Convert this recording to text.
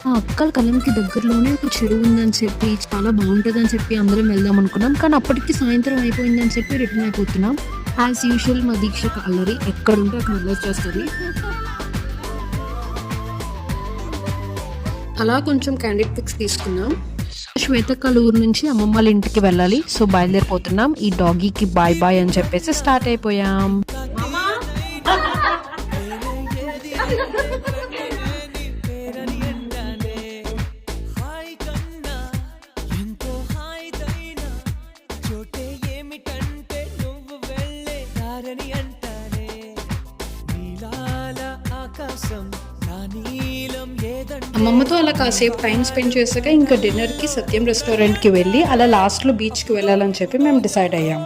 ఆ అక్కల కలంకి దగ్గరలోనే ఒక చెరువు ఉందని చెప్పి, చాలా బాగుంటుందని చెప్పి అందరం వెళ్దాం అనుకున్నాం. కానీ అప్పటికి సాయంత్రం అయిపోయిందని చెప్పి రిటర్న్ అయిపోతున్నాం. యాజ్ యూజువల్ మా దీక్షకు అల్లరి ఎక్కడుంటే అక్కడ అల్లరి చేస్తుంది. అలా కొంచెం క్యాండిడ్ పిక్స్ తీసుకున్నాం. శ్వేతక్కల ఊరు నుంచి అమ్మమ్మ వాళ్ళ ఇంటికి వెళ్ళాలి. సో బయలుదేరిపోతున్నాం. ఈ డాగీకి బాయ్ బాయ్ అని చెప్పేసి స్టార్ట్ అయిపోయాం. అమ్మమ్మతో అలా కాసేపు టైం స్పెండ్ చేశాక ఇంకా డిన్నర్కి సత్యం రెస్టారెంట్కి వెళ్ళి అలా లాస్ట్లో బీచ్కి వెళ్ళాలని చెప్పి మేము డిసైడ్ అయ్యాం.